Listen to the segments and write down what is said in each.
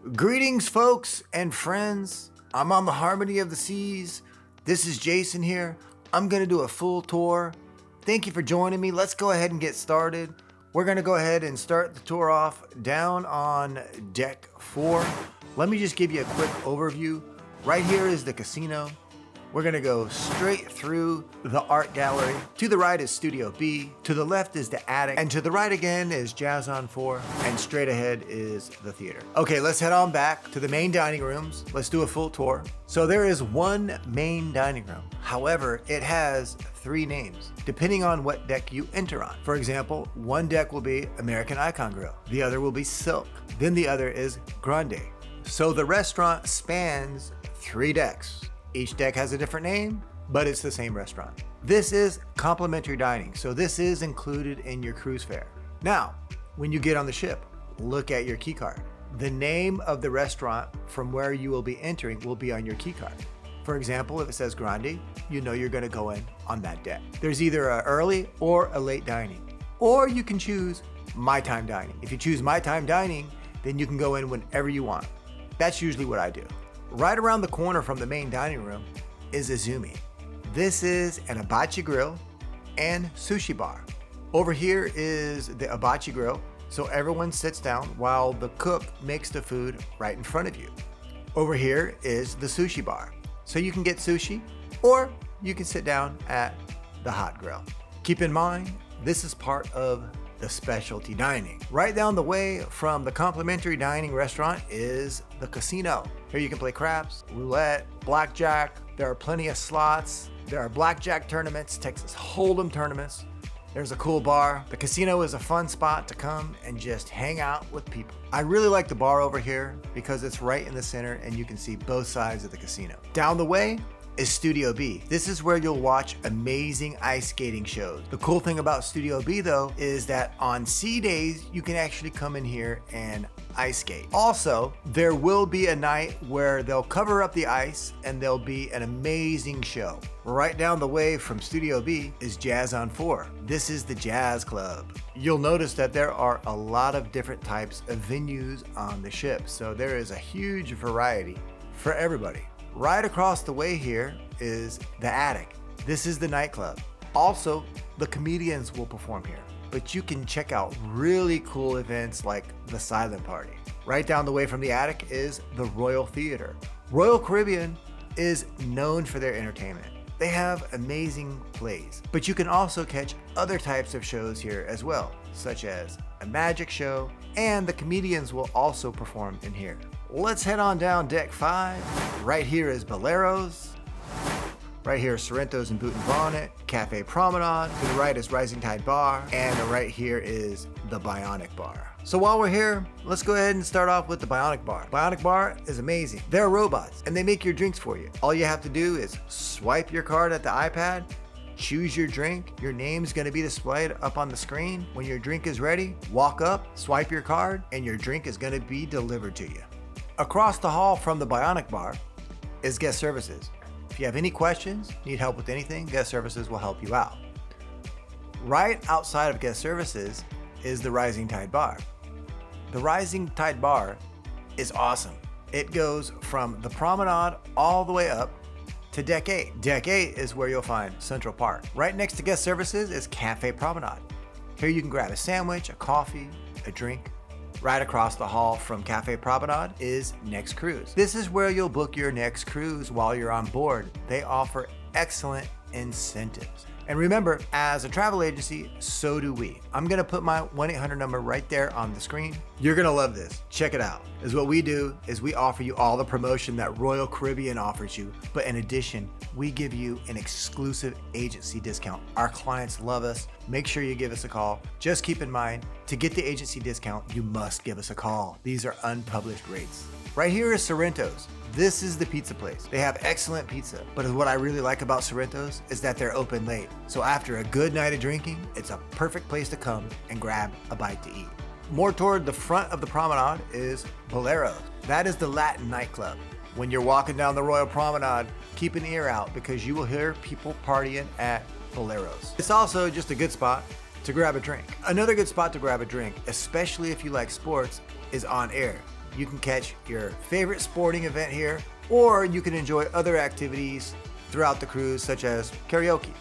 Greetings, folks and friends. I'm on the Harmony of the Seas. This is Jason here. I'm gonna do a full tour. Thank you for joining me. Let's go ahead and get started. We're gonna go ahead and start the tour off down on deck 4. Let me just give you a quick overview. Right here is the casino. We're gonna go straight through the art gallery. To the right is Studio B, to the left is the attic, and to the right again is Jazz on 4, and straight ahead is the theater. Okay, let's head on back to the main dining rooms. Let's do a full tour. So there is one main dining room. However, it has 3 names, depending on what deck you enter on. For example, one deck will be American Icon Grill, the other will be Silk, then the other is Grande. So the restaurant spans 3 decks. Each deck has a different name, but it's the same restaurant. This is complimentary dining, so this is included in your cruise fare. Now, when you get on the ship, look at your key card. The name of the restaurant from where you will be entering will be on your key card. For example, if it says Grande, you know you're gonna go in on that deck. There's either an early or a late dining, or you can choose My Time Dining. If you choose My Time Dining, then you can go in whenever you want. That's usually what I do. Right around the corner from the main dining room is Izumi. This is an hibachi grill and sushi bar. Over here is the hibachi grill, so everyone sits down while the cook makes the food right in front of you. Over here is the sushi bar, so you can get sushi or you can sit down at the hot grill. Keep in mind, this is part of the specialty dining. Right down the way from the complimentary dining restaurant is the casino. Here you can play craps, roulette, blackjack. There are plenty of slots. There are blackjack tournaments, Texas Hold'em tournaments. There's a cool bar. The casino is a fun spot to come and just hang out with people. I really like the bar over here because it's right in the center and you can see both sides of the casino. Down the way is Studio B. This is where you'll watch amazing ice skating shows. The cool thing about Studio B though is that on sea days, you can actually come in here and ice skate. Also, there will be a night where they'll cover up the ice and there'll be an amazing show. Right down the way from Studio B is Jazz on 4. This is the Jazz Club. You'll notice that there are a lot of different types of venues on the ship, so there is a huge variety for everybody. Right across the way here is the attic. This is the nightclub. Also, the comedians will perform here, but you can check out really cool events like the Silent Party. Right down the way from the attic is the Royal Theater. Royal Caribbean is known for their entertainment. They have amazing plays, but you can also catch other types of shows here as well, such as a magic show, and the comedians will also perform in here. Let's head on down deck 5. Right here is Boleros. Right here is Sorrento's and Boot and Bonnet, Cafe Promenade. To the right is Rising Tide Bar, and right here is the Bionic Bar. So while we're here, let's go ahead and start off with the Bionic Bar. Bionic Bar is amazing. They're robots, and they make your drinks for you. All you have to do is swipe your card at the iPad, choose your drink. Your name's gonna be displayed up on the screen. When your drink is ready, walk up, swipe your card, and your drink is gonna be delivered to you. Across the hall from the Bionic Bar is Guest Services. If you have any questions, need help with anything, Guest Services will help you out. Right outside of Guest Services is the Rising Tide Bar. The Rising Tide Bar is awesome. It goes from the promenade all the way up to Deck 8. Deck 8 is where you'll find Central Park. Right next to Guest Services is Cafe Promenade. Here you can grab a sandwich, a coffee, a drink. Right across the hall from Cafe Promenade is Next Cruise. This is where you'll book your next cruise while you're on board. They offer excellent incentives. And remember, as a travel agency, so do we. I'm gonna put my 1-800 number right there on the screen. You're gonna love this. Check it out. Is what we do is we offer you all the promotion that Royal Caribbean offers you, but in addition, we give you an exclusive agency discount. Our clients love us. Make sure you give us a call. Just keep in mind, to get the agency discount, you must give us a call. These are unpublished rates. Right here is Sorrento's. This is the pizza place. They have excellent pizza, but what I really like about Sorrento's is that they're open late. So after a good night of drinking, it's a perfect place to come and grab a bite to eat. More toward the front of the promenade is Boleros. That is the Latin nightclub. When you're walking down the Royal Promenade, keep an ear out because you will hear people partying at Boleros. It's also just a good spot to grab a drink. Another good spot to grab a drink, especially if you like sports, is On Air. You can catch your favorite sporting event here, or you can enjoy other activities throughout the cruise, such as karaoke.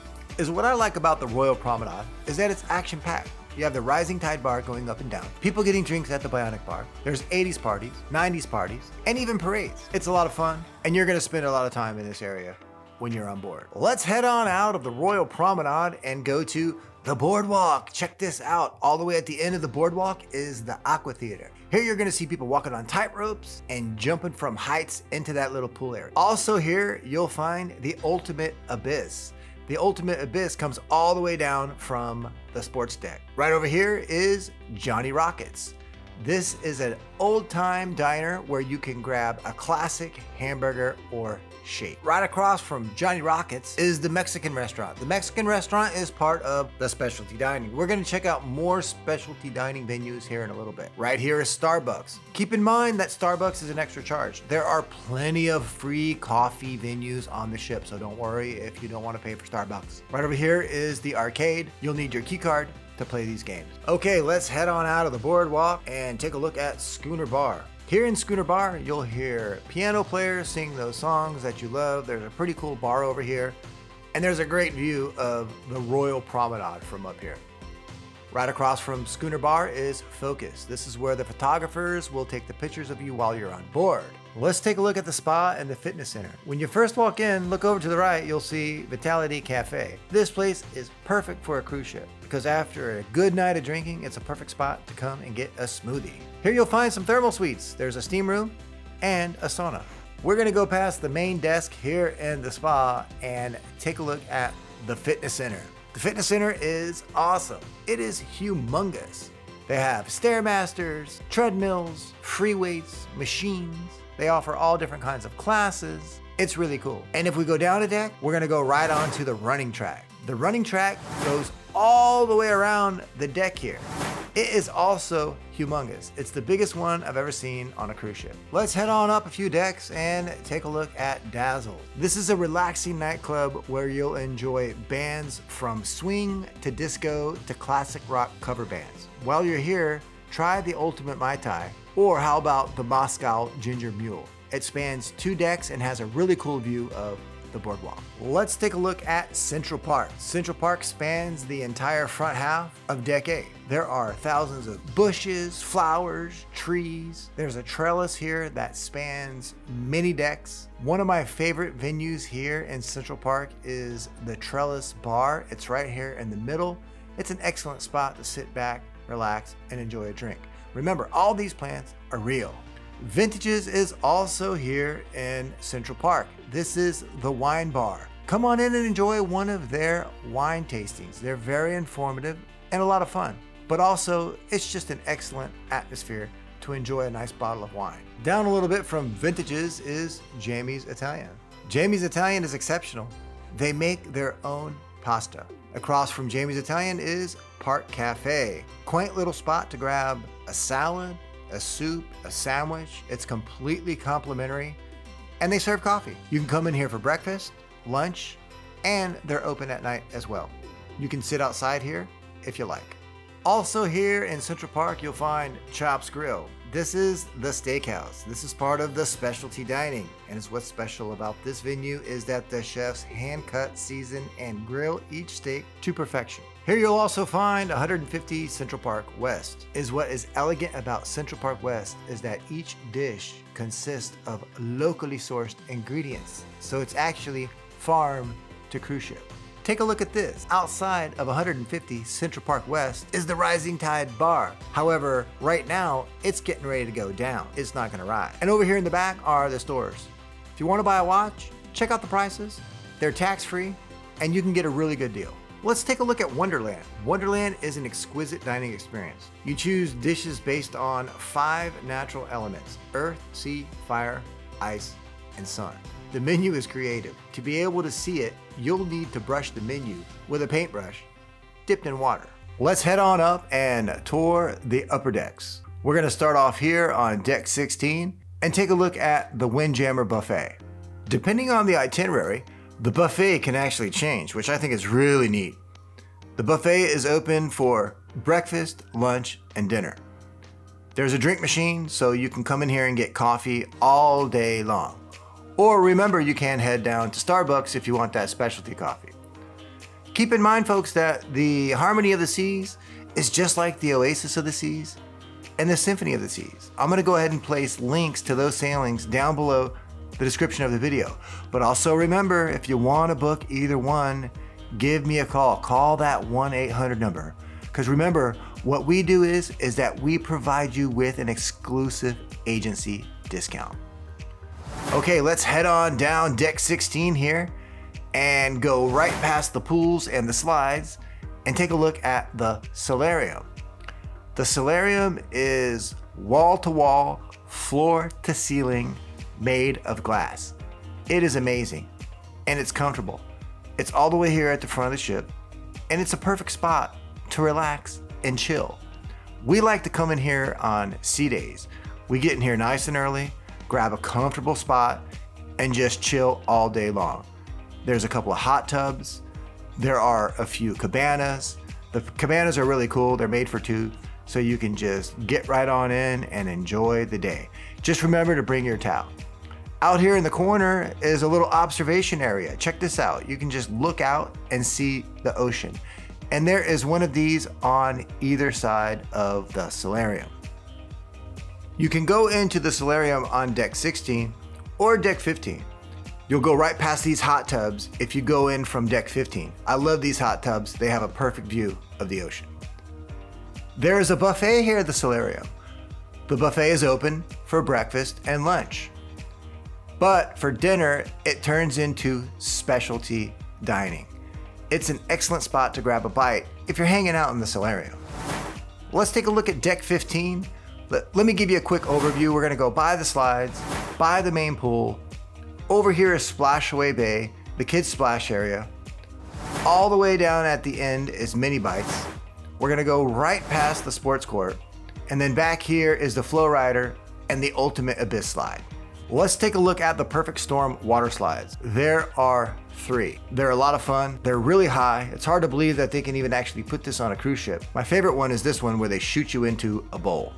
What I like about the Royal Promenade is that it's action-packed. You have the Rising Tide bar going up and down, people getting drinks at the Bionic bar, there's 80s parties, 90s parties, and even parades. It's a lot of fun, and you're gonna spend a lot of time in this area when you're on board. Let's head on out of the Royal Promenade and go to the boardwalk. Check this out. All the way at the end of the boardwalk is the Aqua Theater. Here you're gonna see people walking on tight ropes and jumping from heights into that little pool area. Also here, you'll find the Ultimate Abyss. The Ultimate Abyss comes all the way down from the sports deck. Right over here is Johnny Rockets. This is an old-time diner where you can grab a classic hamburger or shake. Right across from Johnny Rockets is the Mexican restaurant. The Mexican restaurant is part of the specialty dining. We're gonna check out more specialty dining venues here in a little bit. Right here is Starbucks. Keep in mind that Starbucks is an extra charge. There are plenty of free coffee venues on the ship, so don't worry if you don't want to pay for Starbucks. Right over here is the arcade. You'll need your key card to play these games. Okay, let's head on out of the boardwalk and take a look at Schooner Bar. Here in Schooner Bar, you'll hear piano players sing those songs that you love. There's a pretty cool bar over here, and there's a great view of the Royal Promenade from up here. Right across from Schooner Bar is Focus. This is where the photographers will take the pictures of you while you're on board. Let's take a look at the spa and the fitness center. When you first walk in, look over to the right, you'll see Vitality Cafe. This place is perfect for a cruise ship because after a good night of drinking, it's a perfect spot to come and get a smoothie. Here you'll find some thermal suites. There's a steam room and a sauna. We're gonna go past the main desk here in the spa and take a look at the fitness center. The fitness center is awesome. It is humongous. They have Stairmasters, treadmills, free weights, machines. They offer all different kinds of classes. It's really cool. And if we go down a deck, we're gonna go right on to the running track. The running track goes all the way around the deck here. It is also humongous. It's the biggest one I've ever seen on a cruise ship. Let's head on up a few decks and take a look at Dazzle. This is a relaxing nightclub where you'll enjoy bands from swing to disco to classic rock cover bands. While you're here, try the Ultimate Mai Tai, or how about the Moscow Ginger Mule? It spans 2 decks and has a really cool view of the boardwalk. Let's take a look at Central Park. Central Park spans the entire front half of Deck A. There are thousands of bushes, flowers, trees. There's a trellis here that spans many decks. One of my favorite venues here in Central Park is the Trellis Bar. It's right here in the middle. It's an excellent spot to sit back, relax, and enjoy a drink. Remember, all these plants are real. Vintages is also here in Central Park. This is the wine bar. Come on in and enjoy one of their wine tastings. They're very informative and a lot of fun, but also it's just an excellent atmosphere to enjoy a nice bottle of wine. Down a little bit from Vintages is Jamie's Italian. Jamie's Italian is exceptional. They make their own pasta. Across from Jamie's Italian is Park Cafe. Quaint little spot to grab a salad, a soup, a sandwich. It's completely complimentary, and they serve coffee. You can come in here for breakfast, lunch, and they're open at night as well. You can sit outside here if you like. Also here in Central Park, you'll find Chops Grill. This is the steakhouse. This is part of the specialty dining, and it's what's special about this venue is that the chefs hand cut, season, and grill each steak to perfection. Here you'll also find 150 Central Park West. What is elegant about Central Park West is that each dish consists of locally sourced ingredients, so it's actually farm to cruise ship. Take a look at this. Outside of 150 Central Park West is the Rising Tide Bar. However, right now, it's getting ready to go down. It's not gonna rise. And over here in the back are the stores. If you wanna buy a watch, check out the prices. They're tax-free, and you can get a really good deal. Let's take a look at Wonderland. Wonderland is an exquisite dining experience. You choose dishes based on 5 natural elements: earth, sea, fire, ice, and sun. The menu is creative. To be able to see it, you'll need to brush the menu with a paintbrush dipped in water. Let's head on up and tour the upper decks. We're gonna start off here on deck 16 and take a look at the Windjammer Buffet. Depending on the itinerary, the buffet can actually change, which I think is really neat. The buffet is open for breakfast, lunch, and dinner. There's a drink machine, so you can come in here and get coffee all day long. Or remember, you can head down to Starbucks if you want that specialty coffee. Keep in mind, folks, that the Harmony of the Seas is just like the Oasis of the Seas and the Symphony of the Seas. I'm gonna go ahead and place links to those sailings down below the description of the video. But also remember, if you wanna book either one, give me a call. Call that 1-800 number. Because remember, what we do is that we provide you with an exclusive agency discount. Okay, let's head on down deck 16 here and go right past the pools and the slides and take a look at the solarium. The solarium is wall-to-wall, floor-to-ceiling, made of glass. It is amazing and it's comfortable. It's all the way here at the front of the ship and it's a perfect spot to relax and chill. We like to come in here on sea days. We get in here nice and early, grab a comfortable spot, and just chill all day long. There's a couple of hot tubs. There are a few cabanas. The cabanas are really cool. They're made for two, so you can just get right on in and enjoy the day. Just remember to bring your towel. Out here in the corner is a little observation area. Check this out. You can just look out and see the ocean. And there is one of these on either side of the solarium. You can go into the solarium on deck 16 or deck 15. You'll go right past these hot tubs if you go in from deck 15. I love these hot tubs. They have a perfect view of the ocean. There is a buffet here at the solarium. The buffet is open for breakfast and lunch. But for dinner, it turns into specialty dining. It's an excellent spot to grab a bite if you're hanging out in the solarium. Let's take a look at deck 15. Let me give you a quick overview. We're gonna go by the slides, by the main pool. Over here is Splashaway Bay, the kids splash area. All the way down at the end is mini bites. We're gonna go right past the sports court. And then back here is the flow rider and the ultimate abyss slide. Let's take a look at the Perfect Storm water slides. There are 3. They're a lot of fun. They're really high. It's hard to believe that they can even actually put this on a cruise ship. My favorite one is this one where they shoot you into a bowl.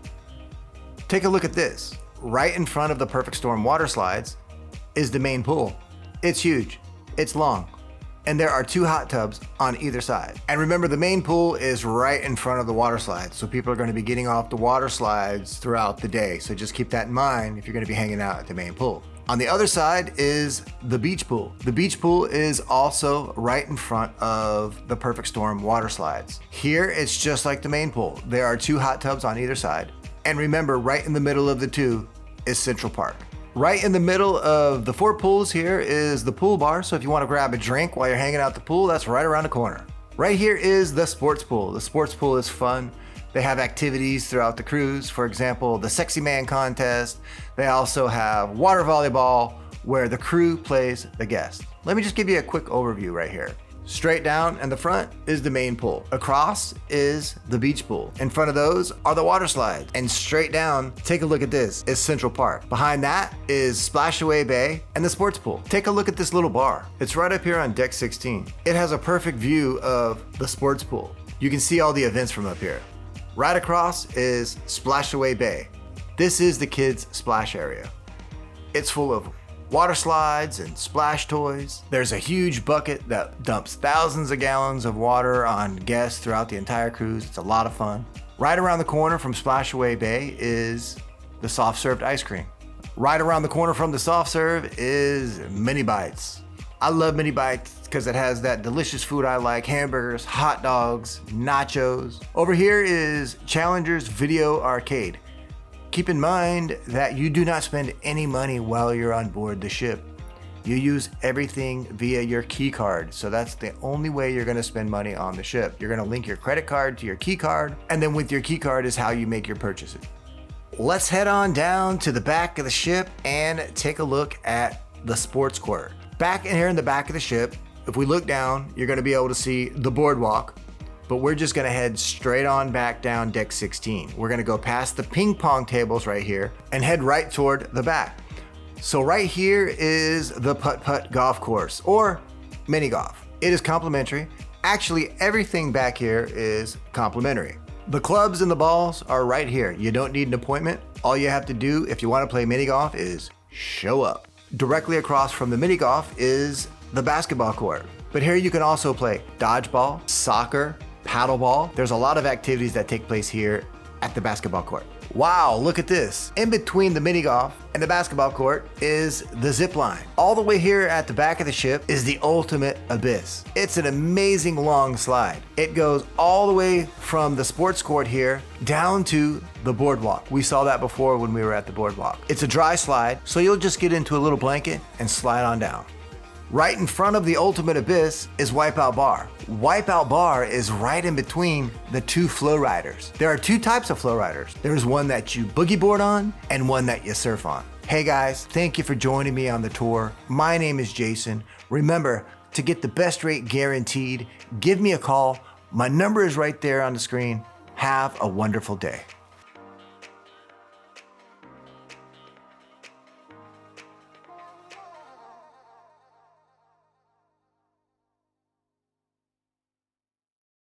Take a look at this. Right in front of the Perfect Storm water slides is the main pool. It's huge, it's long, and there are 2 hot tubs on either side. And remember, the main pool is right in front of the water slides, so people are going to be getting off the water slides throughout the day. So just keep that in mind if you're going to be hanging out at the main pool. On the other side is the beach pool. The beach pool is also right in front of the Perfect Storm water slides. Here, it's just like the main pool. There are 2 hot tubs on either side. And remember, right in the middle of the 2 is Central Park. Right in the middle of the 4 pools here is the pool bar. So if you want to grab a drink while you're hanging out the pool, that's right around the corner. Right here is the sports pool. The sports pool is fun. They have activities throughout the cruise. For example, the Sexy Man contest. They also have water volleyball where the crew plays the guest. Let me just give you a quick overview right here. Straight down in the front is the main pool. Across is the beach pool. In front of those are the water slides. And straight down, take a look at this, is Central Park. Behind that is Splashaway Bay and the sports pool. Take a look at this little bar. It's right up here on deck 16. It has a perfect view of the sports pool. You can see all the events from up here. Right across is Splashaway Bay. This is the kids' splash area. It's full of water slides and splash toys. There's a huge bucket that dumps thousands of gallons of water on guests throughout the entire cruise. It's a lot of fun. Right around the corner from Splashaway Bay is the soft served ice cream. Right around the corner from the soft serve is Mini Bites. I love Mini Bites because it has that delicious food I like: hamburgers, hot dogs, nachos. Over here is Challenger's Video Arcade. Keep in mind that you do not spend any money while you're on board the ship. You use everything via your key card. So that's the only way you're gonna spend money on the ship. You're gonna link your credit card to your key card, and then with your key card is how you make your purchases. Let's head on down to the back of the ship and take a look at the sports court. Back in here in the back of the ship, if we look down, you're gonna be able to see the boardwalk. But we're just gonna head straight on back down deck 16. We're gonna go past the ping pong tables right here and head right toward the back. So right here is the putt-putt golf course, or mini golf. It is complimentary. Actually, everything back here is complimentary. The clubs and the balls are right here. You don't need an appointment. All you have to do if you want to play mini golf is show up. Directly across from the mini golf is the basketball court. But here you can also play dodgeball, soccer, paddleball. There's a lot of activities that take place here at the basketball court. Wow, look at this. In between the mini golf and the basketball court is the zip line. All the way here at the back of the ship is the ultimate abyss. It's an amazing long slide. It goes all the way from the sports court here down to the boardwalk. We saw that before when we were at the boardwalk. It's a dry slide, so you'll just get into a little blanket and slide on down. Right in front of the ultimate abyss is Wipeout Bar. Wipeout Bar is right in between the two flow riders. There are two types of flow riders. There's one that you boogie board on and one that you surf on. Hey guys, thank you for joining me on the tour. My name is Jason. Remember, to get the best rate guaranteed, give me a call. My number is right there on the screen. Have a wonderful day.